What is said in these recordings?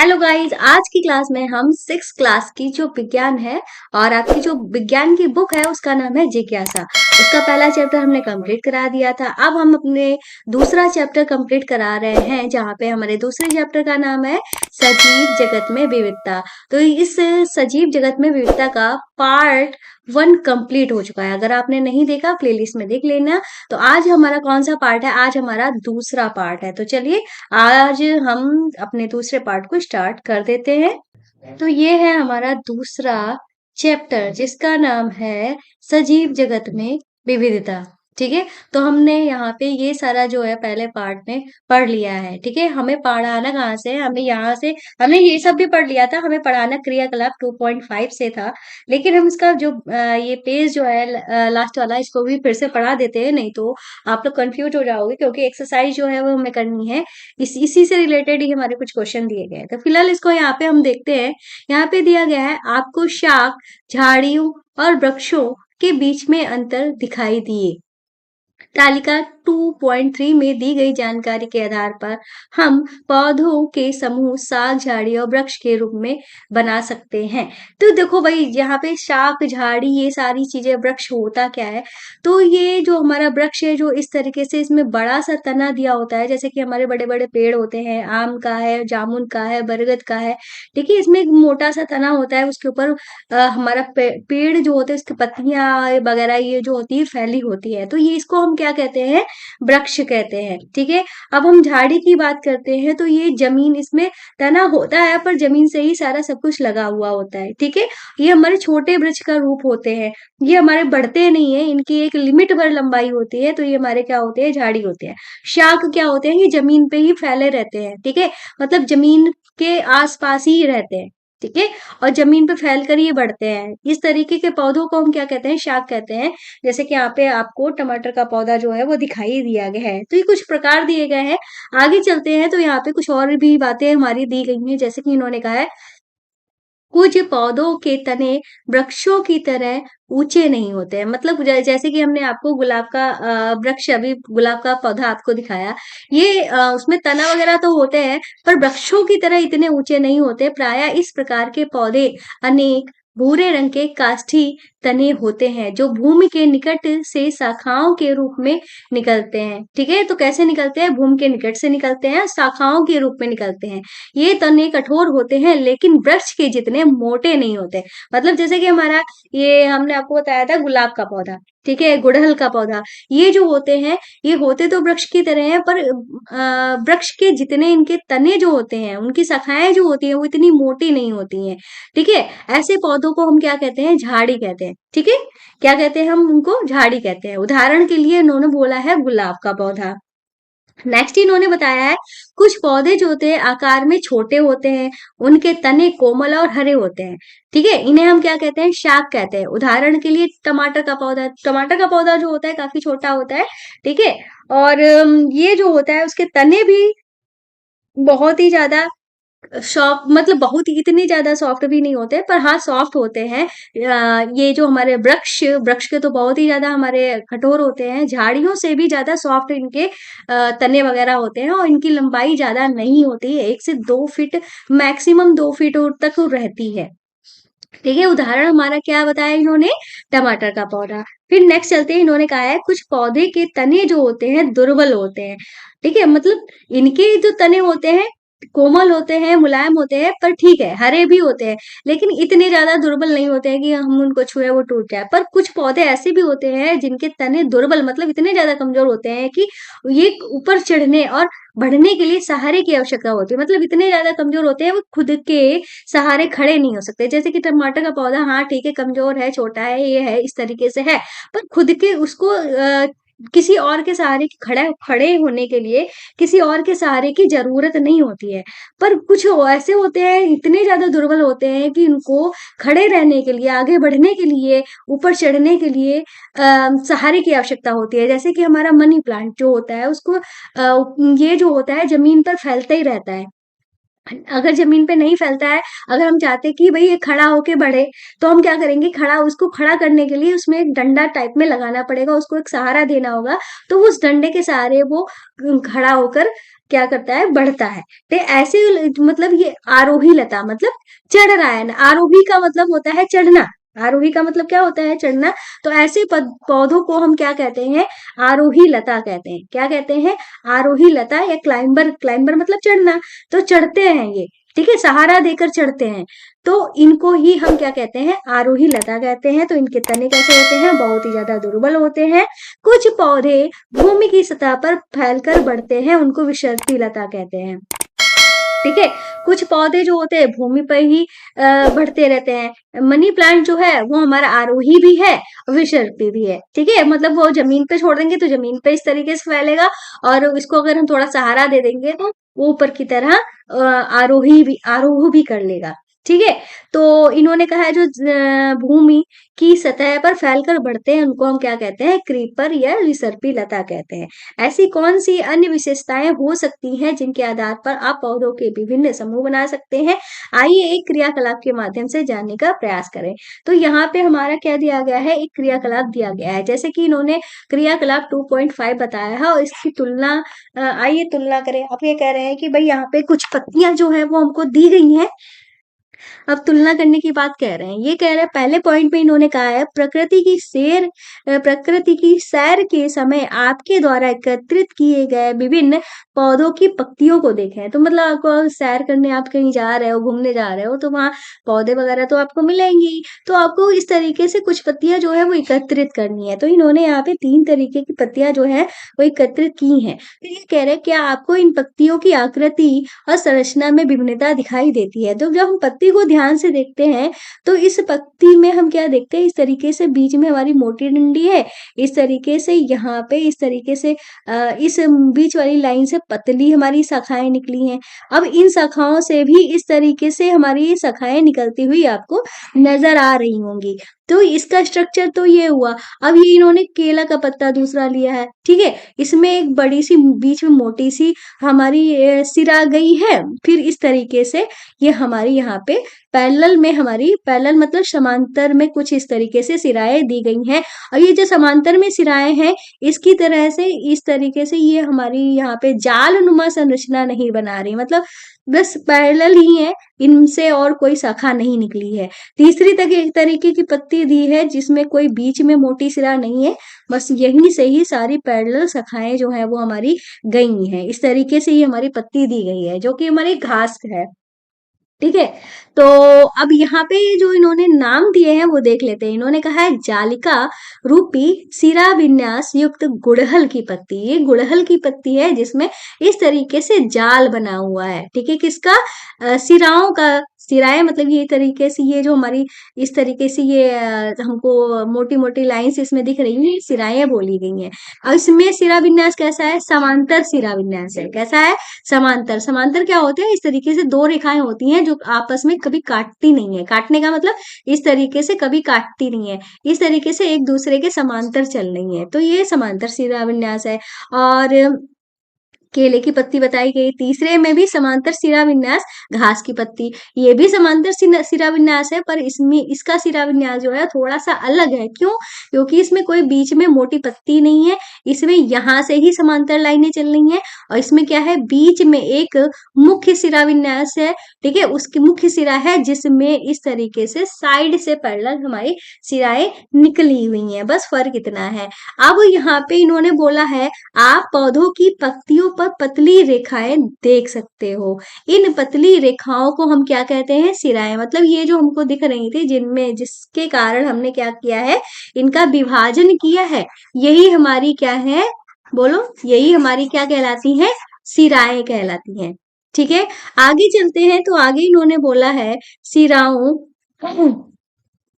Hello guys, आज की class में हम सिक्स क्लास की जो विज्ञान है और आपकी जो विज्ञान की बुक है उसका नाम है जिज्ञासा। उसका पहला चैप्टर हमने कंप्लीट करा दिया था। अब हम अपने दूसरा चैप्टर कंप्लीट करा रहे हैं, जहाँ पे हमारे दूसरे चैप्टर का नाम है सजीव जगत में विविधता। तो इस सजीव जगत में विविधता का पार्ट 1 कंप्लीट हो चुका है। अगर आपने नहीं देखा प्लेलिस्ट में देख लेना। तो आज हमारा कौन सा पार्ट है? आज हमारा दूसरा पार्ट है। तो चलिए आज हम अपने दूसरे पार्ट को स्टार्ट कर देते हैं। तो ये है हमारा दूसरा चैप्टर, जिसका नाम है सजीव जगत में विविधता। ठीक है, तो हमने यहाँ पे ये सारा जो है पहले पार्ट में पढ़ लिया है। ठीक है, हमें पढ़ाना कहाँ से है? हमें यहाँ से, हमने ये सब भी पढ़ लिया था। हमें पढ़ाना क्रियाकलाप 2.5 से था, लेकिन हम इसका जो ये पेज जो है लास्ट वाला, इसको भी फिर से पढ़ा देते हैं, नहीं तो आप लोग कंफ्यूज हो जाओगे, क्योंकि एक्सरसाइज जो है वो हमें करनी है। इसी से रिलेटेड ही हमारे कुछ क्वेश्चन दिए गए हैं। तो फिलहाल इसको यहाँ पे हम देखते हैं। यहाँ पे दिया गया है, आपको शाख, झाड़ियों और वृक्षों के बीच में अंतर दिखाई दिए। तालिका 2.3 में दी गई जानकारी के आधार पर हम पौधों के समूह शाक, झाड़ी और वृक्ष के रूप में बना सकते हैं। तो देखो भाई, यहाँ पे शाक, झाड़ी, ये सारी चीजें, वृक्ष होता क्या है? तो ये जो हमारा वृक्ष है, जो इस तरीके से इसमें बड़ा सा तना दिया होता है, जैसे कि हमारे बड़े बड़े पेड़ होते हैं, आम का है, जामुन का है, बरगद का है। देखिए, इसमें एक मोटा सा तना होता है, उसके ऊपर हमारा पेड़ जो होते हैं, उसकी पत्तियां वगैरह ये जो होती है फैली होती है। तो ये, इसको हम क्या कहते हैं? वृक्ष कहते हैं। ठीक है, अब हम झाड़ी की बात करते हैं। तो ये जमीन, इसमें तना होता है पर जमीन से ही सारा सब कुछ लगा हुआ होता है। ठीक है, ये हमारे छोटे वृक्ष का रूप होते हैं। ये हमारे बढ़ते नहीं है, इनकी एक लिमिट पर लंबाई होती है। तो ये हमारे क्या होते हैं? झाड़ी होते हैं। शाक क्या होते हैं? ये जमीन पे ही फैले रहते हैं। ठीक है, मतलब जमीन के आसपास ही रहते हैं। ठीक है, और जमीन पे फैल कर ये बढ़ते हैं। इस तरीके के पौधों को हम क्या कहते हैं? शाक कहते हैं। जैसे कि यहाँ पे आपको टमाटर का पौधा जो है वो दिखाई दिया गया है। तो ये कुछ प्रकार दिए गए हैं। आगे चलते हैं तो यहाँ पे कुछ और भी बातें हमारी दी गई हैं। जैसे कि इन्होंने कहा है, कुछ पौधों के तने वृक्षों की तरह ऊंचे नहीं होते हैं। मतलब जैसे कि हमने आपको गुलाब का वृक्ष, अभी गुलाब का पौधा आपको दिखाया, ये उसमें तना वगैरह तो होते हैं, पर वृक्षों की तरह इतने ऊंचे नहीं होते। प्रायः इस प्रकार के पौधे अनेक भूरे रंग के काष्ठी तने होते हैं, जो भूमि के निकट से शाखाओं के रूप में निकलते हैं। ठीक है, तो कैसे निकलते हैं? भूमि के निकट से निकलते हैं, शाखाओं के रूप में निकलते हैं। ये तने कठोर होते हैं, लेकिन वृक्ष के जितने मोटे नहीं होते। मतलब जैसे कि हमारा, ये हमने आपको बताया था गुलाब का पौधा, ठीक है, गुड़हल का पौधा, ये जो होते हैं, ये होते तो वृक्ष की तरह हैं, पर वृक्ष के जितने इनके तने जो होते हैं, उनकी शाखाएं जो होती हैं, वो इतनी मोटी नहीं होती हैं। ठीक है, ऐसे पौधों को हम क्या कहते हैं? झाड़ी कहते हैं। ठीक है, क्या कहते हैं? हम उनको झाड़ी कहते हैं। उदाहरण के लिए इन्होंने बोला है गुलाब का पौधा। नेक्स्ट इन्होंने बताया है, कुछ पौधे जो होते हैं आकार में छोटे होते हैं, उनके तने कोमल और हरे होते हैं। ठीक है, इन्हें हम क्या कहते हैं? शाक कहते हैं। उदाहरण के लिए टमाटर का पौधा, टमाटर का पौधा जो होता है काफी छोटा होता है। ठीक है, और ये जो होता है उसके तने भी बहुत ही ज्यादा सॉफ्ट, मतलब बहुत ही, इतने ज्यादा सॉफ्ट भी नहीं होते, पर हाँ सॉफ्ट होते हैं। ये जो हमारे वृक्ष वृक्ष के तो बहुत ही ज्यादा हमारे कठोर होते हैं, झाड़ियों से भी ज्यादा सॉफ्ट इनके तने वगैरह होते हैं, और इनकी लंबाई ज्यादा नहीं होती है, 1 से 2 फीट, मैक्सिमम 2 फीट तक रहती है। ठीक है, उदाहरण हमारा क्या बताया इन्होंने? टमाटर का पौधा। फिर नेक्स्ट चलते हैं, इन्होंने कहा है, कुछ पौधे के तने जो होते हैं दुर्बल होते हैं। ठीक है, मतलब इनके जो तने होते हैं कोमल होते हैं, मुलायम होते हैं, पर ठीक है हरे भी होते हैं, लेकिन इतने ज्यादा दुर्बल नहीं होते हैं कि हम उनको छुए वो टूट जाए। पर कुछ पौधे ऐसे भी होते हैं जिनके तने दुर्बल, मतलब इतने ज्यादा कमजोर होते हैं कि ये ऊपर चढ़ने और बढ़ने के लिए सहारे की आवश्यकता होती है। मतलब इतने ज्यादा कमजोर होते हैं, वो खुद के सहारे खड़े नहीं हो सकते। जैसे कि टमाटर का पौधा, हाँ ठीक है, कमजोर है, छोटा है, ये है, इस तरीके से है, पर खुद के उसको किसी और के सहारे की खड़ा खड़े होने के लिए किसी और के सहारे की जरूरत नहीं होती है। पर कुछ ऐसे होते हैं, इतने ज्यादा दुर्बल होते हैं कि उनको खड़े रहने के लिए, आगे बढ़ने के लिए, ऊपर चढ़ने के लिए सहारे की आवश्यकता होती है। जैसे कि हमारा मनी प्लांट जो होता है, उसको ये जो होता है जमीन पर फैलता ही रहता है। अगर जमीन पे नहीं फैलता है, अगर हम चाहते हैं कि भाई ये खड़ा होके बढ़े, तो हम क्या करेंगे, उसको खड़ा करने के लिए उसमें एक डंडा टाइप में लगाना पड़ेगा, उसको एक सहारा देना होगा, तो उस डंडे के सहारे वो खड़ा होकर क्या करता है, बढ़ता है। तो ऐसे मतलब ये आरोही लता मतलब चढ़ रहा है ना, आरोही का मतलब होता है चढ़ना, आरोही का मतलब क्या होता है, चढ़ना। तो ऐसे पौधों को हम क्या कहते हैं, आरोही लता कहते हैं। क्या कहते हैं, आरोही लता या क्लाइंबर, क्लाइंबर मतलब चढ़ना। तो चढ़ते हैं ये, ठीक है, सहारा देकर चढ़ते हैं, तो इनको ही हम क्या कहते हैं, आरोही लता कहते हैं। तो इनके तने कैसे होते हैं, बहुत ही ज्यादा दुर्बल होते हैं। कुछ पौधे भूमि की सतह पर फैलकर बढ़ते हैं, उनको विसर्पी लता कहते हैं। ठीक है, कुछ पौधे जो होते हैं भूमि पर ही बढ़ते रहते हैं। मनी प्लांट जो है वो हमारा आरोही भी है, विसर्पी भी है। ठीक है, मतलब वो जमीन पे छोड़ देंगे तो जमीन पे इस तरीके से फैलेगा, और इसको अगर हम थोड़ा सहारा दे देंगे तो वो ऊपर की तरह आरोह भी कर लेगा। ठीक है, तो इन्होंने कहा है जो भूमि की सतह पर फैलकर बढ़ते हैं उनको हम क्या कहते हैं, क्रीपर या विसर्पी लता कहते हैं। ऐसी कौन सी अन्य विशेषताएं हो सकती हैं जिनके आधार पर आप पौधों के विभिन्न समूह बना सकते हैं? आइए एक क्रियाकलाप के माध्यम से जानने का प्रयास करें। तो यहाँ पे हमारा क्या दिया गया है, एक क्रियाकलाप दिया गया है, जैसे कि इन्होंने क्रियाकलाप 2.5 बताया है, और इसकी तुलना आइए तुलना करें। अब ये कह रहे हैं कि भाई यहाँ पे कुछ पत्तियां जो है वो हमको दी गई हैं, अब तुलना करने की बात कह रहे हैं। ये कह रहे हैं पहले पॉइंट में इन्होंने कहा है प्रकृति की सैर के समय आपके द्वारा एकत्रित किए गए विभिन्न पौधों की पत्तियों को देखें। तो मतलब आपको सैर करने आप कहीं जा रहे हो, घूमने जा रहे हो, तो वहां पौधे वगैरह तो आपको मिलेंगे ही, तो आपको इस तरीके से कुछ पत्तियां जो है वो एकत्रित करनी है। तो इन्होंने यहाँ पे 3 तरीके की पत्तियां जो है वो एकत्रित की हैं। तो ये कह रहे हैं क्या आपको इन पत्तियों की आकृति और संरचना में विभिन्नता दिखाई देती है। तो जब हम पत्ती को ध्यान से देखते हैं, तो इस पत्ती में हम क्या देखते हैं, इस तरीके से बीच में हमारी मोटी डंडी है, इस तरीके से यहाँ पे इस तरीके से इस बीच वाली लाइन से पतली हमारी शाखाएं निकली हैं। अब इन शाखाओं से भी इस तरीके से हमारी शाखाएं निकलती हुई आपको नजर आ रही होंगी। तो इसका स्ट्रक्चर तो ये हुआ। अब ये इन्होंने केला का पत्ता दूसरा लिया है, ठीक है, इसमें एक बड़ी सी बीच में मोटी सी हमारी सिरा गई है, फिर इस तरीके से ये हमारी यहाँ पे पैरेलल में, हमारी पैरेलल मतलब समांतर में कुछ इस तरीके से सिराएं दी गई हैं। और ये जो समांतर में सिराएं हैं, इसकी तरह से इस तरीके से ये हमारी यहाँ पे जाल नुमा संरचना नहीं बना रही, मतलब बस पैरेलल ही है, इनसे और कोई शाखा नहीं निकली है। तीसरी तक एक तरीके की पत्ती दी है जिसमें कोई बीच में मोटी सिरा नहीं है, बस यहीं से ही सारी पैरेलल शाखाएं जो है वो हमारी गई हैं। इस तरीके से ये हमारी पत्ती दी गई है जो कि हमारी घास है। ठीक है, तो अब यहाँ पे जो इन्होंने नाम दिए हैं वो देख लेते हैं। इन्होंने कहा है जालिका रूपी सिरा विन्यास युक्त गुड़हल की पत्ती। ये गुड़हल की पत्ती है जिसमें इस तरीके से जाल बना हुआ है। ठीक है, किसका, सिराओं का। सिराएं मतलब ये तरीके से, ये जो हमारी इस तरीके से ये हमको मोटी मोटी लाइंस इसमें दिख रही हैं, सिराएं बोली गई हैं। और इसमें सिरा विन्यास कैसा है, समांतर सिरा विन्यास है। कैसा है, समांतर। समांतर क्या होते हैं, इस तरीके से दो रेखाएं होती हैं जो आपस में कभी काटती नहीं है। काटने का मतलब इस तरीके से कभी काटती नहीं है, इस तरीके से एक दूसरे के समांतर चल रही है, तो ये समांतर सिरा विन्यास है। और केले की पत्ती बताई गई। तीसरे में भी समांतर सिरा विन्यास, घास की पत्ती, ये भी समांतर सिरा विन्यास है, पर इसमें इसका सिरा विन्यास जो है थोड़ा सा अलग है। क्यों, क्योंकि इसमें कोई बीच में मोटी पत्ती नहीं है, इसमें यहाँ से ही समांतर लाइनें चल रही हैं, और इसमें क्या है, बीच में एक मुख्य सिरा विन्यास है। ठीक है, उसकी मुख्य सिरा है जिसमें इस तरीके से साइड से पैरेलल हमारी सिराएं निकली हुई हैं, बस फर्क इतना है। अब यहाँ पे इन्होंने बोला है आप पौधों की पत्तियों पर पतली रेखाएं देख सकते हो। इन पतली रेखाओं को हम क्या कहते हैं, सिराएं। मतलब ये जो हमको दिख रही थी, जिनमें जिसके कारण हमने क्या किया है, इनका विभाजन किया है, यही हमारी क्या है, बोलो, यही हमारी क्या कहलाती है, सिराएं कहलाती हैं। ठीक है, आगे चलते हैं। तो आगे इन्होंने बोला है सिराओं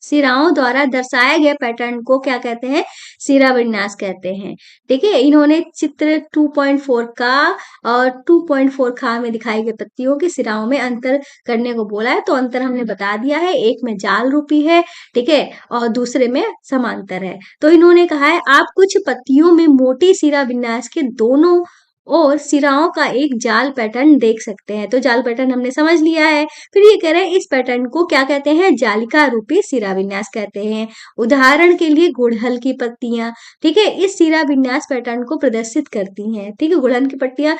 सिराओं द्वारा दर्शाए गए पैटर्न को क्या कहते हैं, सिरा विन्यास कहते हैं। ठीक है, इन्होंने चित्र 2.4 का और 2.4 खा में दिखाई गई पत्तियों के सिराओं में अंतर करने को बोला है। तो अंतर हमने बता दिया है, एक में जाल रूपी है, ठीक है, और दूसरे में समांतर है। तो इन्होंने कहा है आप कुछ पत्तियों में मोटी सिरा विन्यास के दोनों और सिराओं का एक जाल पैटर्न देख सकते हैं। तो जाल पैटर्न हमने समझ लिया है। फिर ये कह रहे हैं इस पैटर्न को क्या कहते हैं? जालिका रूपी सिरा विन्यास कहते हैं। उदाहरण के लिए गुड़हल की पत्तियां, ठीक है, इस सिरा विन्यास पैटर्न को प्रदर्शित करती हैं। ठीक है, गुड़हल की पत्तियां,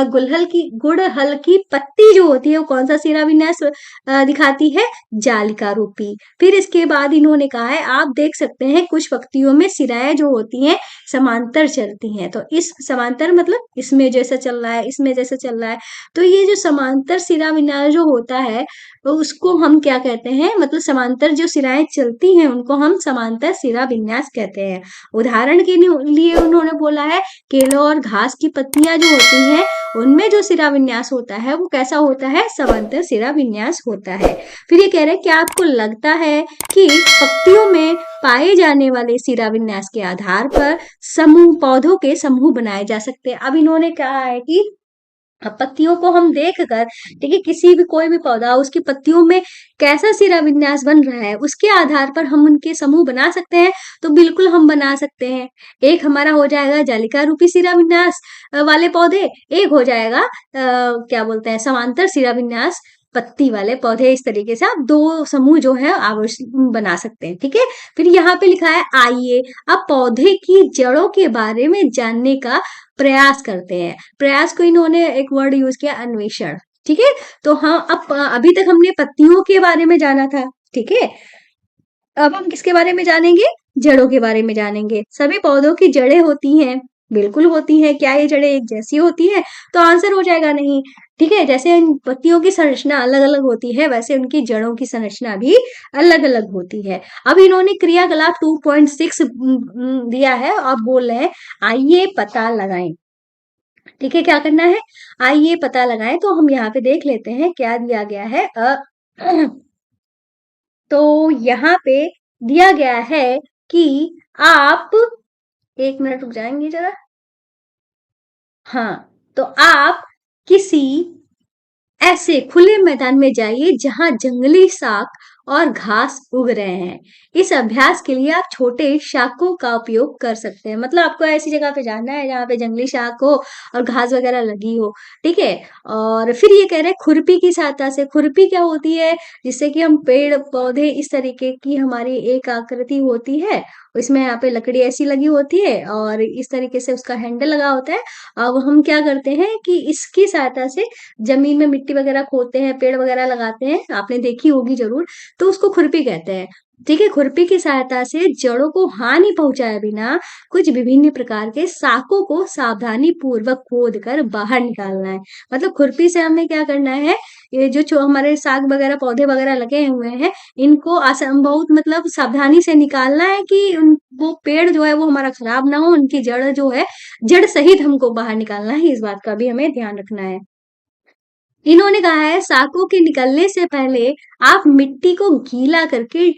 गुड़हल की पत्ती जो होती है वो कौन सा सिरा विन्यास दिखाती है? जालिका रूपी। फिर इसके बाद इन्होंने कहा है आप देख सकते हैं कुछ पत्तियों में सिराएं जो होती हैं समांतर चलती हैं। तो इस समांतर मतलब इसमें जैसा चल रहा है, इसमें जैसा चल रहा है। तो ये जो समांतर सिरा विन्यास जो होता है तो उसको हम क्या कहते हैं? मतलब समांतर जो सिराएं चलती हैं उनको हम समांतर सिरा विन्यास कहते हैं। उदाहरण के लिए उन्होंने बोला है केलों और घास की पत्तियां जो होती हैं उनमें जो सिरा विन्यास होता है वो कैसा होता है? समांतर सिरा विन्यास होता है। फिर ये कह रहे हैं क्या आपको लगता है कि पत्तियों में पाए जाने वाले सिरा विन्यास के आधार पर समूह, पौधों के समूह बनाए जा सकते हैं? अब इन्होंने कहा है कि पत्तियों को हम देखकर, ठीक है, किसी भी कोई भी पौधा उसकी पत्तियों में कैसा सिरा विन्यास बन रहा है उसके आधार पर हम उनके समूह बना सकते हैं। तो बिल्कुल हम बना सकते हैं। एक हमारा हो जाएगा जालिका रूपी सिरा विन्यास वाले पौधे, एक हो जाएगा क्या बोलते हैं, समांतर सिरा विन्यास पत्ती वाले पौधे। इस तरीके से आप दो समूह जो है आवश्यक बना सकते हैं। ठीक है, फिर यहाँ पे लिखा है आइए अब पौधे की जड़ों के बारे में जानने का प्रयास करते हैं। प्रयास को इन्होंने एक वर्ड यूज किया, अन्वेषण। ठीक है, तो हाँ अब अभी तक हमने पत्तियों के बारे में जाना था। ठीक है, अब हम किसके बारे में जानेंगे? जड़ों के बारे में जानेंगे। सभी पौधों की जड़ें होती हैं, बिल्कुल होती हैं। क्या ये जड़ें एक जैसी होती हैं? तो आंसर हो जाएगा नहीं। ठीक है, जैसे इन पत्तियों की संरचना अलग अलग होती है वैसे उनकी जड़ों की संरचना भी अलग अलग होती है। अब इन्होंने क्रियाकलाप 2.6 दिया है और बोल रहे हैं आइए पता लगाएं। ठीक है, क्या करना है? आइए पता लगाएं। तो हम यहाँ पे देख लेते हैं क्या दिया गया है। तो यहाँ पे दिया गया है कि आप, एक मिनट रुक जाएंगे जरा। हाँ, तो आप किसी ऐसे खुले मैदान में जाइए जहां जंगली शाक और घास उग रहे हैं। इस अभ्यास के लिए आप छोटे शाकों का उपयोग कर सकते हैं। मतलब आपको ऐसी जगह पे जाना है जहाँ पे जंगली शाक हो और घास वगैरह लगी हो। ठीक है, और फिर ये कह रहे हैं खुरपी की सहायता से। खुरपी क्या होती है? जिससे कि हम पेड़ पौधे, इस तरीके की हमारी एक आकृति होती है, इसमें यहाँ पे लकड़ी ऐसी लगी होती है और इस तरीके से उसका हैंडल लगा होता है। अब हम क्या करते हैं कि इसकी सहायता से जमीन में मिट्टी वगैरह खोदते हैं, पेड़ वगैरह लगाते हैं, आपने देखी होगी जरूर। तो उसको खुरपी कहते हैं। ठीक है, खुरपी की सहायता से जड़ों को हानि पहुंचाए बिना कुछ विभिन्न प्रकार के शाकों को सावधानी पूर्वक खोद कर बाहर निकालना है। मतलब खुरपी से हमें क्या करना है? ये जो हमारे साग वगैरह पौधे वगैरह लगे हुए हैं इनको बहुत मतलब सावधानी से निकालना है कि वो पेड़ जो है वो हमारा खराब ना हो, उनकी जड़ जो है जड़ सहित हमको बाहर निकालना है। इस बात का भी हमें ध्यान रखना है। इन्होंने कहा है शाखों के निकलने से पहले आप मिट्टी को गीला करके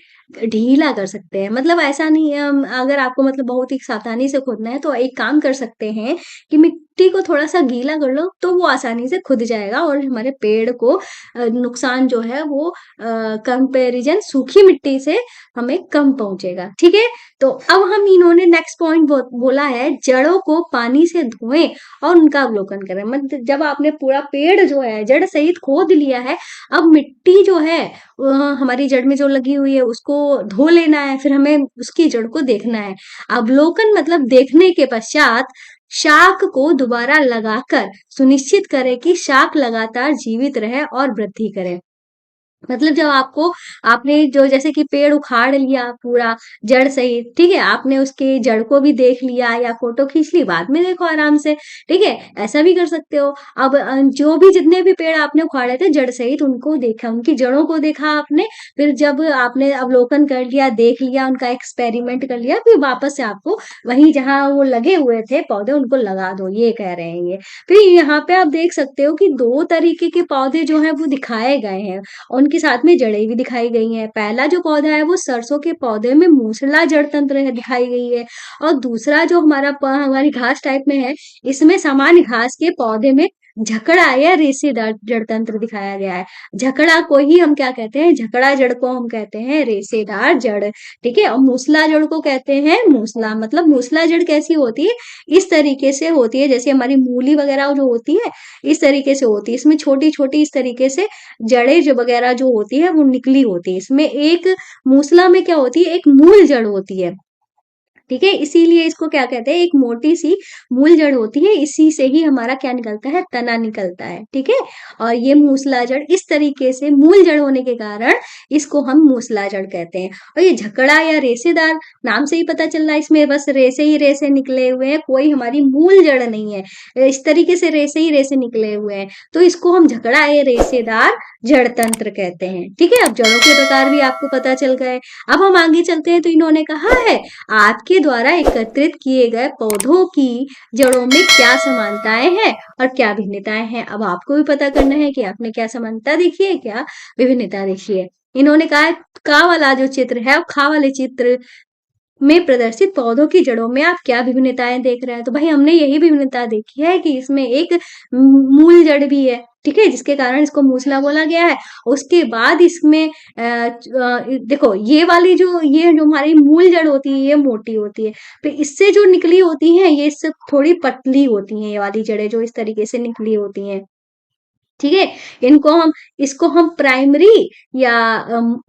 ढीला कर सकते हैं। मतलब ऐसा नहीं है, अगर आपको मतलब बहुत ही सावधानी से खोदना है तो एक काम कर सकते हैं कि मिट्टी को थोड़ा सा गीला कर लो तो वो आसानी से खुद जाएगा और हमारे पेड़ को नुकसान जो है वो कंपैरिजन सूखी मिट्टी से हमें कम पहुंचेगा। ठीक है, तो अब हम इन्होंने नेक्स्ट पॉइंट बोला है जड़ों को पानी से धोएं और उनका अवलोकन करें। मतलब जब आपने पूरा पेड़ जो है जड़ सहित खोद लिया है, अब मिट्टी जो है हमारी जड़ में जो लगी हुई है उसको धो लेना है, फिर हमें उसकी जड़ को देखना है। अवलोकन मतलब देखने के पश्चात शाक को दोबारा लगाकर सुनिश्चित करें कि शाक लगातार जीवित रहे और वृद्धि करे। मतलब जब आपको, आपने जो जैसे कि पेड़ उखाड़ लिया पूरा जड़ सहित, ठीक है, आपने उसके जड़ को भी देख लिया या फोटो खींच ली, बाद में देखो आराम से। ठीक है, ऐसा भी कर सकते हो। अब जो भी जितने भी पेड़ आपने उखाड़े थे जड़ सहित उनको देखा, उनकी जड़ों को देखा आपने। फिर जब आपने अवलोकन कर लिया, देख लिया, उनका एक्सपेरिमेंट कर लिया, फिर वापस से आपको वहीं जहां वो लगे हुए थे पौधे उनको लगा दो, ये कह रहे हैं ये। फिर यहाँ पे आप देख सकते हो कि दो तरीके के पौधे जो है वो दिखाए गए हैं, उनके साथ में जड़ें भी दिखाई गई हैं। पहला जो पौधा है वो सरसों के पौधे में मूसला जड़ तंत्र है दिखाई गई है, और दूसरा जो हमारी घास टाइप में है इसमें सामान्य घास के पौधे में झकड़ा या रेसेदार जड़ तंत्र दिखाया गया है। झकड़ा को ही हम क्या कहते हैं, झकड़ा जड़ को हम कहते हैं रेसेदार जड़। ठीक है, और मूसला जड़ को कहते हैं मूसला। मतलब मूसला जड़ कैसी होती है, इस तरीके से होती है जैसे हमारी मूली वगैरह जो होती है, इस तरीके से होती है। इसमें छोटी छोटी इस तरीके से जड़ें जो वगैरह जो होती है वो निकली होती है। इसमें एक मूसला में क्या होती है, एक मूल जड़ होती है। ठीक है, इसीलिए इसको क्या कहते हैं, एक मोटी सी मूल जड़ होती है, इसी से ही हमारा क्या निकलता है, तना निकलता है। ठीक है, और ये मूसला जड़ इस तरीके से मूल जड़ होने के कारण इसको हम मूसला जड़ कहते हैं। और ये झकड़ा या रेसेदार, नाम से ही पता चल रहा है इसमें बस रेसे ही रेसे निकले हुए हैं, कोई हमारी मूल जड़ नहीं है। इस तरीके से रेसे ही रेसे निकले हुए हैं, तो इसको हम झकड़ा या रेसेदार जड़ तंत्र कहते हैं। ठीक है, अब जड़ों के प्रकार भी आपको पता चल गए। अब हम आगे चलते हैं, तो इन्होंने कहा है आपके द्वारा एकत्रित किए गए पौधों की जड़ों में क्या समानताएं हैं और क्या भिन्नताएं हैं। अब आपको भी पता करना है कि आपने क्या समानता देखी है, क्या विभिन्नता देखी है। इन्होंने कहा है का वाला जो चित्र है, खा वाले चित्र में प्रदर्शित पौधों की जड़ों में आप क्या विभिन्नताएं देख रहे हैं। तो भाई हमने यही विभिन्नता देखी है कि इसमें एक मूल जड़ भी है। ठीक है, जिसके कारण इसको मूसला बोला गया है। उसके बाद इसमें देखो ये जो हमारी मूल जड़ होती है ये मोटी होती है, फिर इससे जो निकली होती है ये इससे थोड़ी पतली होती है, ये वाली जड़ें जो इस तरीके से निकली होती हैं। ठीक है, इसको हम प्राइमरी या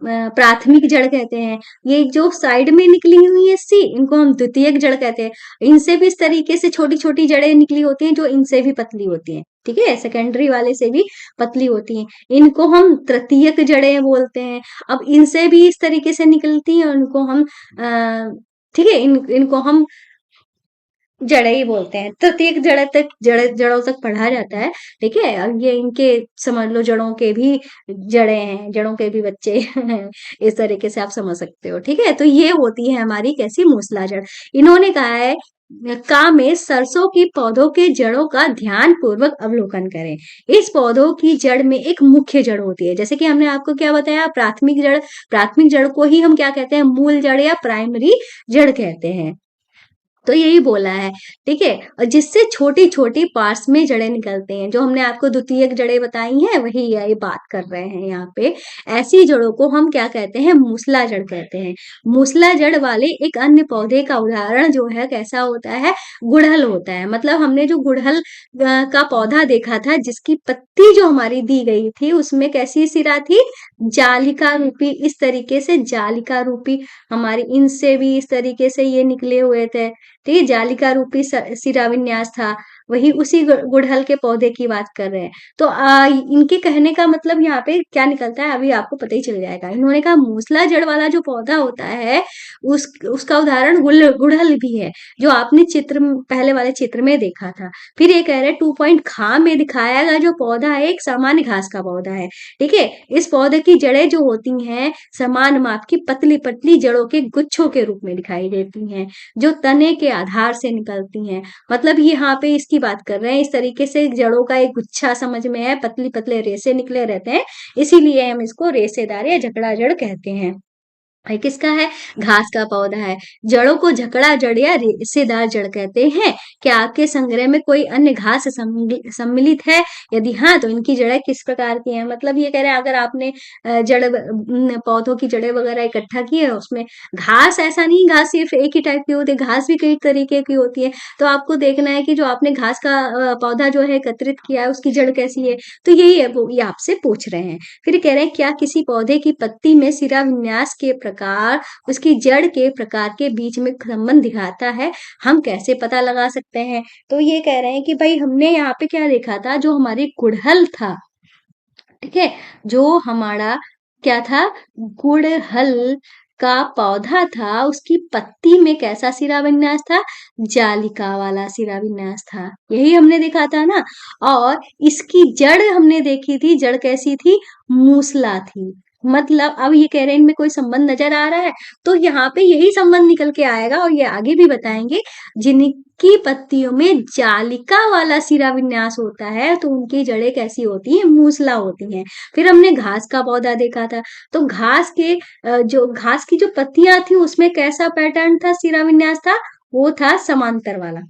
प्राथमिक जड़ कहते हैं। ये जो साइड में निकली हुई है सी, इनको हम द्वितीयक जड़ कहते हैं। इनसे भी इस तरीके से छोटी छोटी जड़ें निकली होती हैं जो इनसे भी पतली होती हैं। ठीक है, सेकेंडरी वाले से भी पतली होती हैं, इनको हम तृतीयक जड़ें बोलते हैं। अब इनसे भी इस तरीके से निकलती हैं, उनको हम ठीक है, इनको हम जड़ें ही बोलते हैं। तृतीयक जड़ों तक पढ़ा जाता है। ठीक है, और ये इनके समझ लो जड़ों के भी जड़ें हैं, जड़ों के भी बच्चे हैं। इस तरीके से आप समझ सकते हो। ठीक है, तो ये होती है हमारी कैसी मूसला जड़। इन्होंने कहा है का में सरसों की पौधों के जड़ों का ध्यान पूर्वक अवलोकन करें। इस पौधों की जड़ में एक मुख्य जड़ होती है, जैसे कि हमने आपको क्या बताया, प्राथमिक जड़। प्राथमिक जड़ को ही हम क्या कहते हैं, मूल जड़ या प्राइमरी जड़ कहते हैं। तो यही बोला है। ठीक है, और जिससे छोटी छोटी पार्ट्स में जड़ें निकलते हैं, जो हमने आपको द्वितीयक जड़ें बताई हैं वही यही बात कर रहे हैं यहाँ पे। ऐसी जड़ों को हम क्या कहते हैं, मूसला जड़ कहते हैं। मूसला जड़ वाले एक अन्य पौधे का उदाहरण जो है कैसा होता है, गुड़हल होता है। मतलब हमने जो गुड़हल का पौधा देखा था, जिसकी पत्ती जो हमारी दी गई थी उसमें कैसी सिरा थी, जालिका रूपी। इस तरीके से जालिका रूपी हमारी इनसे भी इस तरीके से ये निकले हुए थे। ठीक है, जालिका रूपी सिरा विन्यास था, वही उसी गुड़हल के पौधे की बात कर रहे हैं। तो इनके कहने का मतलब यहाँ पे क्या निकलता है, अभी आपको पता ही चल जाएगा। इन्होंने कहा मूसला जड़ वाला जो पौधा होता है उसका उदाहरण गुड़हल भी है, जो आपने पहले वाले चित्र में देखा था। फिर ये कह रहे हैं 2 खा में दिखाया गया जो पौधा है एक सामान्य घास का पौधा है। ठीक है, इस पौधे की जड़ें जो होती हैं समान माप की पतली पतली जड़ों के गुच्छों के रूप में दिखाई देती हैं, जो तने के आधार से निकलती हैं। मतलब यहाँ पे इसकी बात कर रहे हैं, इस तरीके से जड़ों का एक गुच्छा समझ में है, पतली पतले रेसे निकले रहते हैं, इसीलिए हम इसको रेसेदार या झकड़ा जड़ कहते हैं। ये किसका है, घास का पौधा है। जड़ों को झकड़ा जड़ या रेसेदार जड़ कहते हैं। क्या आपके संग्रह में कोई अन्य घास सम्मिलित है, यदि हाँ तो इनकी जड़ें किस प्रकार की हैं। मतलब ये कह रहे हैं अगर आपने पौधों की जड़ें वगैरह इकट्ठा की है, उसमें घास ऐसा नहीं, घास सिर्फ एक ही टाइप की होती है, घास भी कई तरीके की होती है। तो आपको देखना है कि जो आपने घास का पौधा जो है एकत्रित किया है उसकी जड़ कैसी है। तो यही है, वो ये आपसे पूछ रहे हैं। फिर कह रहे हैं क्या किसी पौधे की पत्ती में सिरा विन्यास के प्रकार उसकी जड़ के प्रकार के बीच में संबंध दिखाता है, हम कैसे पता लगा सकते हैं। तो ये कह रहे हैं कि भाई हमने यहाँ पे क्या देखा था, जो हमारी गुड़हल था, ठीक है, जो हमारा क्या था, गुड़हल का पौधा था, उसकी पत्ती में कैसा सिरा विन्यास था, जालिका वाला सिरा विन्यास था। यही हमने देखा था ना। और इसकी जड़ हमने देखी थी, जड़ कैसी थी, मूसला थी। मतलब अब ये कह रहे हैं इनमें कोई संबंध नजर आ रहा है, तो यहाँ पे यही संबंध निकल के आएगा, और ये आगे भी बताएंगे। जिनकी पत्तियों में जालिका वाला सिरा विन्यास होता है तो उनकी जड़ें कैसी होती हैं, मूसला होती हैं। फिर हमने घास का पौधा देखा था, तो जो घास की जो पत्तियां थी उसमें कैसा पैटर्न था, सिरा विन्यास था, वो था समांतर वाला।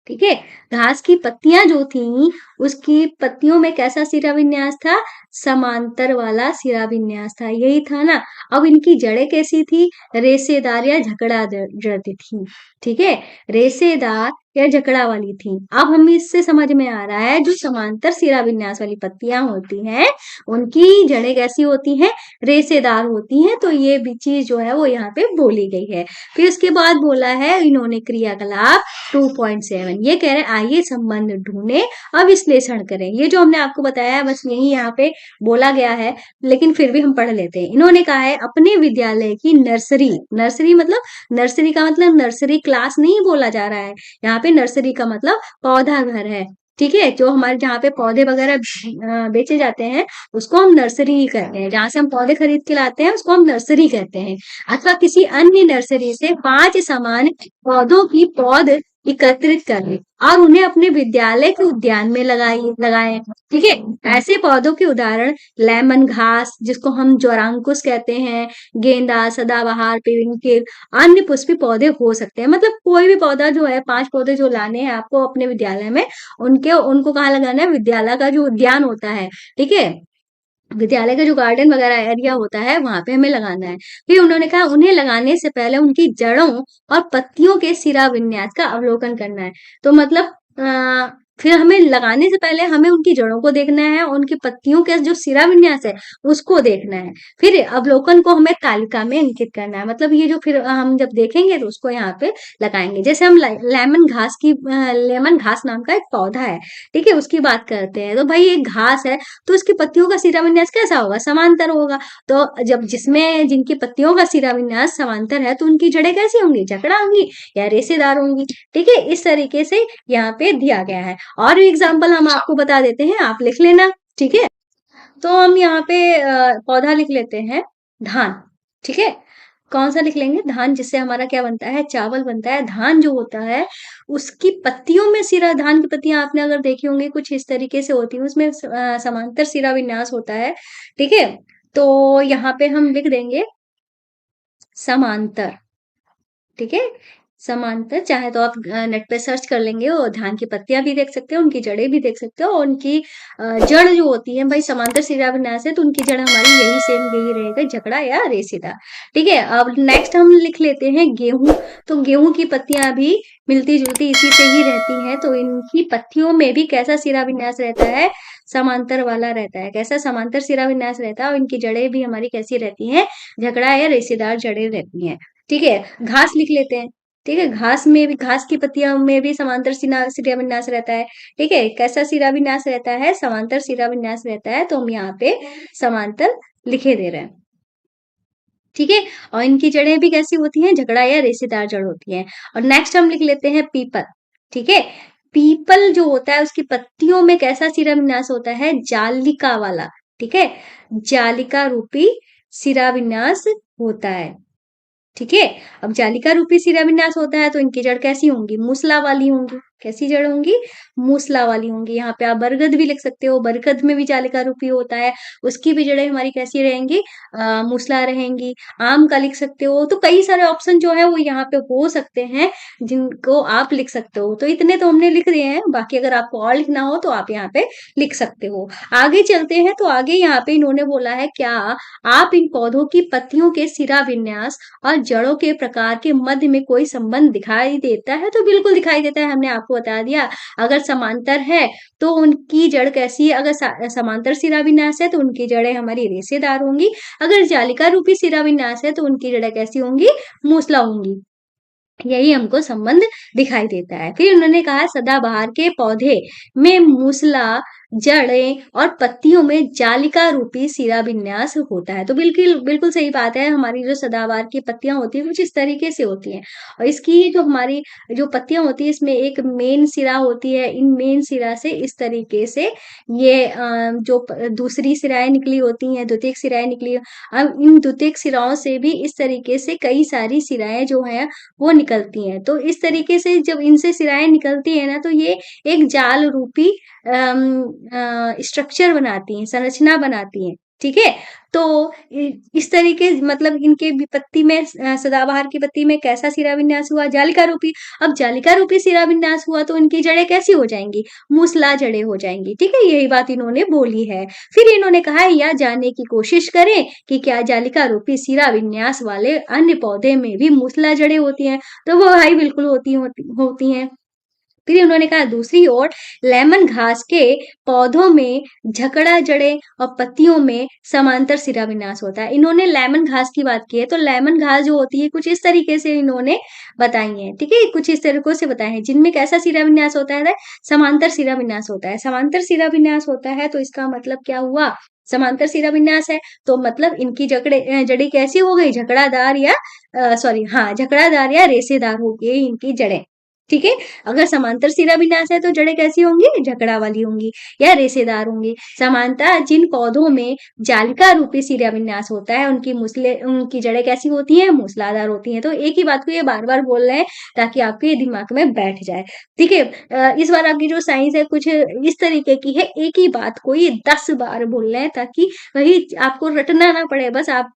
ठीक है। घास की पत्तियां जो थी, उसकी पत्तियों में कैसा सिरा विन्यास था? समांतर वाला सिरा विन्यास था, यही था ना। अब इनकी जड़ें कैसी थी? रेशेदार या झकड़ा जड़ थी। ठीक है, रेशेदार या जकड़ा वाली थी। अब हमें इससे समझ में आ रहा है, जो समांतर सिरा विन्यास वाली पत्तियां होती हैं, उनकी जड़ें कैसी होती हैं? रेशेदार होती हैं। तो ये भी चीज जो है वो यहाँ पे बोली गई है। फिर उसके बाद बोला है इन्होंने क्रियाकलाप 2.7, ये कह रहे हैं आइए संबंध ढूंढे और विश्लेषण करें। ये जो हमने आपको बताया है बस यही यहाँ पे बोला गया है, लेकिन फिर भी हम पढ़ लेते हैं। इन्होंने कहा है अपने विद्यालय की नर्सरी, नर्सरी मतलब, नर्सरी का मतलब नर्सरी क्लास नहीं बोला जा रहा है यहाँ पे। नर्सरी का मतलब पौधा घर है। ठीक है, जो हमारे जहाँ पे पौधे वगैरह बेचे जाते हैं, उसको हम नर्सरी ही कहते हैं। जहां से हम पौधे खरीद के लाते हैं, उसको हम नर्सरी कहते हैं। अथवा किसी अन्य नर्सरी से 5 समान पौधों की पौध एकत्रित कर ले और उन्हें अपने विद्यालय के उद्यान में लगाएं। ठीक है, ऐसे पौधों के उदाहरण लेमन घास, जिसको हम ज्वारंकुश कहते हैं, गेंदा, सदाबहार, पेरिंकिल, अन्य पुष्पी पौधे हो सकते हैं। मतलब कोई भी पौधा जो है, 5 पौधे जो लाने हैं आपको अपने विद्यालय में, उनको कहाँ लगाना है? विद्यालय का जो उद्यान होता है, ठीक है, विद्यालय का जो गार्डन वगैरह एरिया होता है, वहां पे हमें लगाना है। फिर उन्होंने कहा उन्हें लगाने से पहले उनकी जड़ों और पत्तियों के सिरा विन्यास का अवलोकन करना है। तो मतलब फिर हमें लगाने से पहले हमें उनकी जड़ों को देखना है और उनकी पत्तियों के जो सिरा विन्यास है उसको देखना है। फिर अवलोकन को हमें तालिका में अंकित करना है। मतलब ये जो फिर हम जब देखेंगे तो उसको यहाँ पे लगाएंगे। जैसे हम लेमन घास नाम का एक पौधा है, ठीक है, उसकी बात करते हैं। तो भाई एक घास है, तो उसकी पत्तियों का सिरा विन्यास कैसा होगा? समांतर होगा। तो जब जिनकी पत्तियों का सिरा विन्यास समांतर है, तो उनकी जड़ें कैसी होंगी? जकड़ा होंगी या रेशेदार होंगी। ठीक है, इस तरीके से यहाँ पे दिया गया है। और एग्जाम्पल हम आपको बता देते हैं, आप लिख लेना। ठीक है, तो हम यहाँ पे पौधा लिख लेते हैं धान। ठीक है, कौन सा लिख लेंगे? धान, जिससे हमारा क्या बनता है? चावल बनता है। धान जो होता है, उसकी पत्तियों में सिरा, धान की पत्तियां आपने अगर देखी होंगी कुछ इस तरीके से होती है, उसमें समांतर सिरा विन्यास होता है। ठीक है, तो यहाँ पे हम लिख देंगे समांतर। ठीक है, समांतर। चाहे तो आप नेट पे सर्च कर लेंगे और धान की पत्तियां भी देख सकते हो, उनकी जड़ें भी देख सकते हो, और उनकी जड़ जो होती है भाई, समांतर सिरा विन्यास है तो उनकी जड़ हमारी यही सेम यही रहेगा, जकड़ा या रेशेदार। ठीक है, अब नेक्स्ट हम लिख लेते हैं गेहूं। तो गेहूं की पत्तियां भी मिलती जुलती इसी से ही रहती हैं। तो इनकी पत्तियों में भी कैसा सिरा विन्यास रहता है? समांतर वाला रहता है। कैसा? समांतर सिरा विन्यास रहता है। और इनकी जड़ें भी हमारी कैसी रहती हैं? झगड़ा या रेशेदार जड़ें रहती हैं। ठीक है, घास लिख लेते हैं। ठीक है, घास में भी, घास की पत्तियों में भी समांतर सिरा विन्यास रहता है। ठीक है, कैसा सिरा विन्यास रहता है? समांतर सिरा विन्यास रहता है। तो हम यहाँ पे समांतर लिखे दे रहे हैं। ठीक है, और इनकी जड़ें भी कैसी होती हैं? झगड़ा या रेशेदार जड़ होती हैं। और नेक्स्ट हम लिख लेते हैं पीपल। ठीक है, पीपल जो होता है उसकी पत्तियों में कैसा सिरा विन्यास होता है? जालिका वाला। ठीक है, जालिका रूपी सिरा विन्यास होता है। ठीक है, अब जालिका रूपी शिलान्यास होता है तो इनकी जड़ कैसी होंगी? मूसला वाली होंगी। कैसी जड़ होंगी? मूसला वाली होंगी। यहाँ पे आप बरगद भी लिख सकते हो, बरगद में भी जालिका रूपी होता है, उसकी भी जड़ें हमारी कैसी रहेंगी? मूसला रहेंगी। आम का लिख सकते हो। तो कई सारे ऑप्शन जो है वो यहाँ पे हो सकते हैं, जिनको आप लिख सकते हो। तो इतने तो हमने लिख दिए हैं, बाकी अगर आपको और लिखना हो तो आप यहाँ पे लिख सकते हो। आगे चलते हैं, तो आगे यहाँ पे इन्होंने बोला है, क्या आप इन पौधों की पत्तियों के सिरा विन्यास और जड़ों के प्रकार के मध्य में कोई संबंध दिखाई देता है? तो बिल्कुल दिखाई देता है, हमने आपको बता दिया। अगर समांतर है तो उनकी जड़ कैसी है? अगर समांतर शिराविन्यास है तो उनकी जड़ें हमारी रेशेदार होंगी। अगर जालिका रूपी शिराविन्यास है तो उनकी जड़ें कैसी होंगी? मूसला होंगी। यही हमको संबंध दिखाई देता है। फिर उन्होंने कहा सदाबहार के पौधे में मूसला, जड़ें और पत्तियों में जालिका रूपी सिरा विन्यास होता है। तो बिल्कुल बिल्कुल सही बात है। हमारी जो सदाबहार की पत्तियां होती है कुछ इस तरीके से होती हैं, और इसकी जो हमारी जो पत्तियां होती है इसमें एक मेन सिरा होती है। इन मेन सिरा से इस तरीके से ये दूसरी सिराएं निकली होती हैं, द्वितीयक सिराएं निकली। अब इन द्वितीयक सिराओं से भी इस तरीके से कई सारी सिराएं जो है वो निकलती हैं। तो इस तरीके से जब इनसे सिराएं निकलती है ना, तो ये एक जाल रूपी स्ट्रक्चर बनाती हैं, संरचना बनाती हैं। ठीक है। तो इस तरीके मतलब इनके विपत्ति में सदाबहार की पत्ती में कैसा सिरा विन्यास हुआ, जालिका रूपी। अब जालिका रूपी सिरा विन्यास हुआ तो इनकी जड़ें कैसी हो जाएंगी, मूसला जड़ें हो जाएंगी। ठीक है, यही बात इन्होंने बोली है। फिर इन्होंने कहा है यह जानने की कोशिश करें कि क्या जालिका रूपी सिरा विन्यास वाले अन्य पौधे में भी मूसला जड़ें होती हैं। तो वो भाई बिल्कुल होती हैं। फिर उन्होंने कहा दूसरी ओर लेमन घास के पौधों में झकड़ा जड़ें और पत्तियों में समांतर सिरा विन्यास होता है। इन्होंने लेमन घास की बात की है, तो लेमन घास जो होती है कुछ इस तरीके से इन्होंने बताई है। ठीक है, कुछ इस तरीकों से बताए हैं जिनमें कैसा सिरा विन्यास होता है, समांतर सिरा विन्यास होता है। समांतर सिरा विन्यास होता है तो इसका मतलब क्या हुआ, समांतर सिरा विन्यास है तो मतलब इनकी जड़ी कैसी हो गई, झकड़ादार या सॉरी हाँ झकड़ादार या रेसेदार हो गई इनकी जड़ें। ठीक है, अगर समांतर शिरा विन्यास है तो जड़ें कैसी होंगी, झकड़ा वाली होंगी या रेशेदार होंगी। समानता जिन पौधों में जालिका रूपी शिरा विन्यास होता है उनकी जड़ें कैसी होती हैं, मूसलाधार होती हैं। तो एक ही बात को ये बार बार बोल रहे हैं ताकि आपके दिमाग में बैठ जाए। ठीक है, इस बार आपकी जो साइंस है कुछ इस तरीके की है, एक ही बात को ये 10 बार बोल रहे हैं ताकि वही आपको रटना ना पड़े, बस आप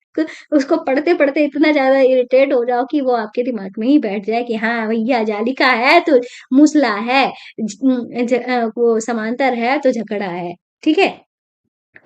उसको पढ़ते पढ़ते इतना ज्यादा इरिटेट हो जाओ कि वो आपके दिमाग में ही बैठ जाए कि हाँ भैया जालिका है तो मूसला है, वो समांतर है तो झगड़ा है। ठीक है,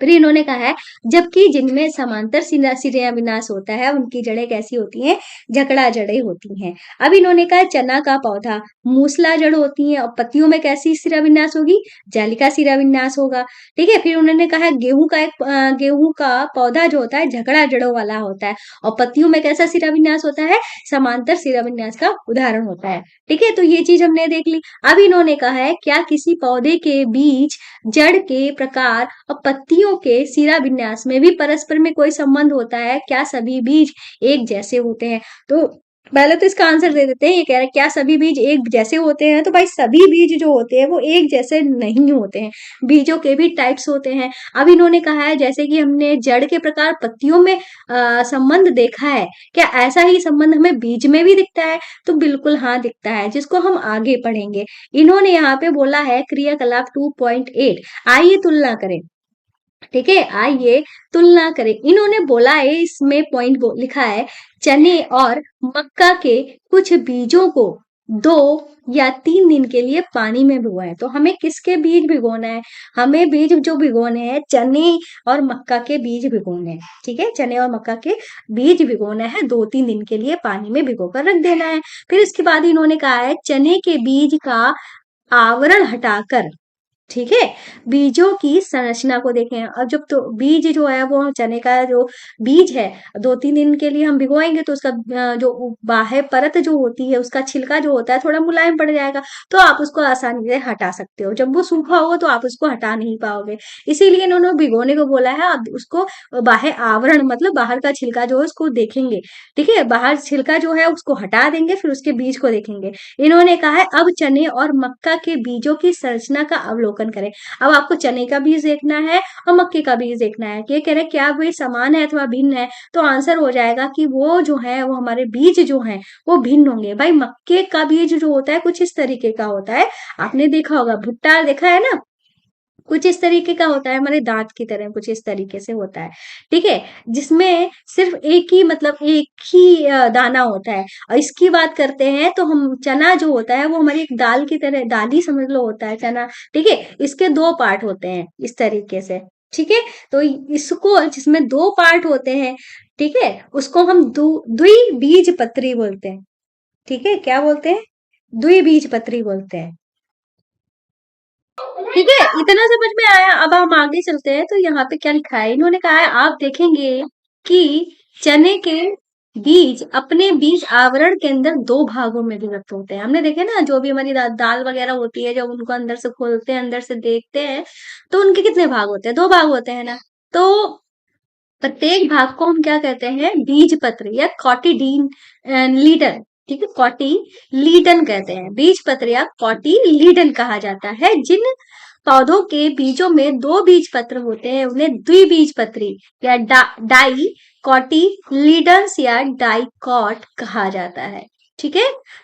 फिर इन्होंने कहा है जबकि जिनमें समांतर सिरा विन्यास होता है उनकी जड़ें कैसी होती हैं, झकड़ा जड़ें होती हैं। अब इन्होंने कहा चना का पौधा मूसला जड़ होती है और पत्तियों में कैसी सिरा विन्यास होगी, जालिका सिरा विन्यास होगा। ठीक है, फिर उन्होंने कहा गेहूं का पौधा जो होता है झकड़ा जड़ों वाला होता है और पत्तियों में कैसा सिरा विन्यास होता है, समांतर सिरा विन्यास का उदाहरण होता है। ठीक है, तो ये चीज हमने देख ली। अब इन्होंने कहा है क्या किसी पौधे के बीज, जड़ के प्रकार और पत्तियों के सिरा विन्यास में भी परस्पर में कोई संबंध होता है, क्या सभी बीज एक जैसे होते हैं। तो पहले तो इसका आंसर दे देते हैं, ये कह रहा है क्या सभी बीज एक जैसे होते हैं, तो भाई सभी बीज जो होते हैं वो एक जैसे नहीं होते हैं, बीजों के भी टाइप्स होते हैं। अब इन्होंने कहा है जैसे कि हमने जड़ के प्रकार पत्तियों में संबंध देखा है, क्या ऐसा ही संबंध हमें बीज में भी दिखता है, तो बिल्कुल हाँ दिखता है, जिसको हम आगे पढ़ेंगे। इन्होंने यहाँ पे बोला है क्रियाकलाप 2.8, आइए तुलना करें। ठीक है, आइए तुलना करें। इन्होंने बोला है इसमें पॉइंट लिखा है चने और मक्का के कुछ बीजों को 2 या 3 दिन के लिए पानी में भिगोएं। तो हमें किसके बीज भिगोना है, हमें बीज जो भिगोने हैं चने और मक्का के बीज भिगोने हैं। ठीक है, चने और मक्का के बीज भिगोना है, 2-3 दिन के लिए पानी में भिगो कर रख देना है। फिर इसके बाद इन्होंने कहा है चने के बीज का आवरण हटाकर, ठीक है, बीजों की संरचना को देखें। अब जब तो बीज जो है वो चने का जो बीज है 2-3 दिन के लिए हम भिगोएंगे तो उसका जो बाह्य परत जो होती है उसका छिलका जो होता है थोड़ा मुलायम पड़ जाएगा, तो आप उसको आसानी से हटा सकते हो। जब वो सूखा होगा तो आप उसको हटा नहीं पाओगे, इसीलिए इन्होंने भिगोने को बोला है। अब उसको बाह्य आवरण मतलब बाहर का छिलका जो है उसको देखेंगे। ठीक है, बाहर छिलका जो है उसको हटा देंगे, फिर उसके बीज को देखेंगे। इन्होंने कहा है अब चने और मक्का के बीजों की संरचना का अवलोकन करें। अब आपको चने का बीज देखना है और मक्के का बीज देखना है कि ये कह रहे क्या वे समान है अथवा भिन्न है, तो आंसर हो जाएगा कि वो जो है वो हमारे बीज जो हैं वो भिन्न होंगे। भाई मक्के का बीज जो होता है कुछ इस तरीके का होता है, आपने देखा होगा, भुट्टा देखा है ना, कुछ इस तरीके का होता है, हमारे दांत की तरह कुछ इस तरीके से होता है। ठीक है, जिसमें सिर्फ एक ही मतलब एक ही दाना होता है। और इसकी बात करते हैं तो हम चना जो होता है वो हमारी एक दाल की तरह, दाल ही समझ लो होता है चना। ठीक है, इसके 2 पार्ट होते हैं इस तरीके से। ठीक है, तो इसको जिसमें 2 पार्ट होते हैं, ठीक है, उसको हम द्विबीजपत्री बोलते हैं। ठीक है, क्या बोलते हैं, द्विबीजपत्री बोलते हैं। ठीक है, इतना समझ में आया। अब हम आगे चलते हैं तो यहाँ पे क्या लिखा है, इन्होंने कहा है आप देखेंगे कि चने के बीज अपने बीज आवरण के अंदर 2 भागों में विभक्त होते हैं। हमने देखे ना जो भी हमारी दाल वगैरह होती है, जब उनको अंदर से खोलते हैं, अंदर से देखते हैं, तो उनके कितने भाग होते हैं, 2 भाग होते हैं ना। तो प्रत्येक भाग को हम क्या कहते हैं, बीज पत्र या कॉटिडीन लीडन। ठीक है, कॉटी लीडन कहते हैं, बीज पत्र या कॉटी लीडन कहा जाता है। जिन पौधों के बीजों में 2 बीज पत्र होते हैं उन्हें द्विबीजपत्री या डाई कॉटी लीडन्स या डाइकॉट कहा जाता है। ठीक है।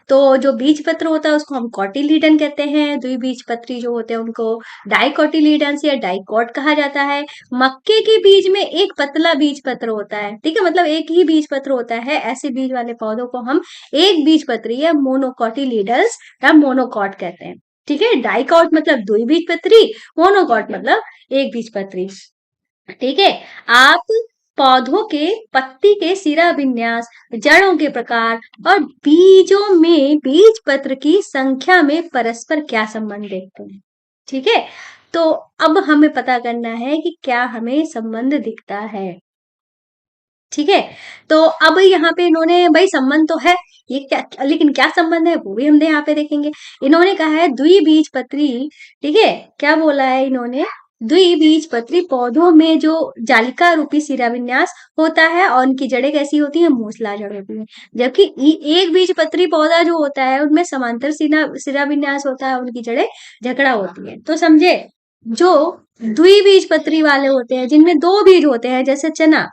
तो जो बीज पत्र होता है उसको हम कॉटिलीडन कहते हैं, द्विबीजपत्री जो होते हैं उनको डाइकोटिलीडन्स या डाइकॉट कहा जाता है। मक्के के बीज में एक पतला बीज पत्र होता है, ठीक है, मतलब एक ही बीज पत्र होता है। ऐसे बीज वाले पौधों को हम एक बीज पत्री या मोनोकोटिलीडन्स या मोनोकॉट कहते हैं। ठीक है, डाइकॉट मतलब द्विबीजपत्री, मोनोकॉट मतलब एक बीज पत्री। ठीक है, आप पौधों के पत्ती के सिरा विन्यास, जड़ों के प्रकार और बीजों में बीज पत्र की संख्या में परस्पर क्या संबंध देखते हैं। ठीक है, तो अब हमें पता करना है कि क्या हमें संबंध दिखता है। ठीक है, तो अब यहाँ पे इन्होंने भाई संबंध तो है, ये क्या, लेकिन क्या संबंध है वो भी हम यहाँ पे देखेंगे। इन्होंने कहा है द्विबीजपत्री, ठीक है, क्या बोला है इन्होंने, द्विबीजपत्री पौधों में जो जालिका रूपी सिरा विन्यास होता है और उनकी जड़ें कैसी होती है, मूसलाधार होती है। जबकि एक बीजपत्री पौधा जो होता है उनमें समांतर सिरा विन्यास होता है, उनकी जड़ें झकड़ा होती है। तो समझे, जो द्विबीजपत्री वाले होते हैं जिनमें दो बीज होते हैं जैसे चना,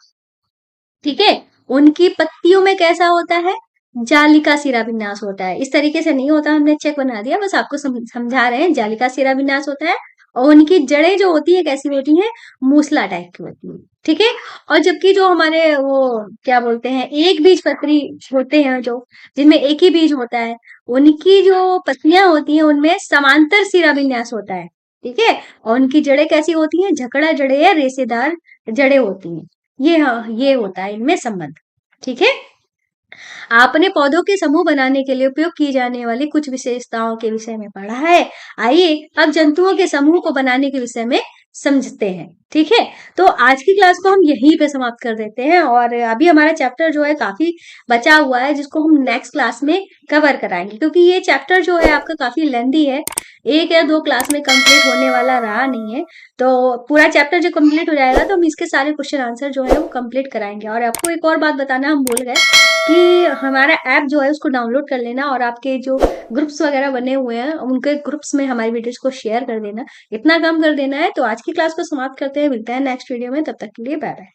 ठीक है, उनकी पत्तियों में कैसा होता है, जालिका शिरा विन्यास होता है। इस तरीके से नहीं होता, हमने चेक बना दिया, बस आपको समझा रहे हैं, जालिका शिरा विन्यास होता है और उनकी जड़ें जो होती है कैसी होती हैं, मूसला टाइप की होती है। ठीक है, और जबकि जो हमारे वो क्या बोलते हैं, एक बीज पत्री होते हैं जो, जिनमें एक ही बीज होता है, उनकी जो पत्तियां होती हैं उनमें समांतर शिरा विन्यास होता है। ठीक है, और उनकी जड़ें कैसी होती हैं, झकड़ा जड़ें या रेशेदार जड़ें होती हैं। ये, हाँ, ये होता है इनमें संबंध। ठीक है, आपने पौधों के समूह बनाने के लिए उपयोग की जाने वाली कुछ विशेषताओं के विषय में पढ़ा है। आइए अब जंतुओं के समूह को बनाने के विषय में समझते हैं। ठीक है, तो आज की क्लास को हम यहीं पे समाप्त कर देते हैं और अभी हमारा चैप्टर जो है काफी बचा हुआ है जिसको हम नेक्स्ट क्लास में कवर कराएंगे, क्योंकि ये चैप्टर जो है आपका काफी लेंदी है, एक या दो क्लास में कंप्लीट होने वाला रहा नहीं है। तो पूरा चैप्टर जो कंप्लीट हो जाएगा तो हम इसके सारे क्वेश्चन आंसर जो है वो कंप्लीट कराएंगे। और आपको एक और बात बताना हम भूल गए कि हमारा ऐप जो है उसको डाउनलोड कर लेना और आपके जो ग्रुप्स वगैरह बने हुए हैं उनके ग्रुप्स में हमारी वीडियोस को शेयर कर देना, इतना काम कर देना है। तो आज की क्लास को समाप्त करते हैं, मिलते हैं नेक्स्ट वीडियो में, तब तक के लिए बाय बाय।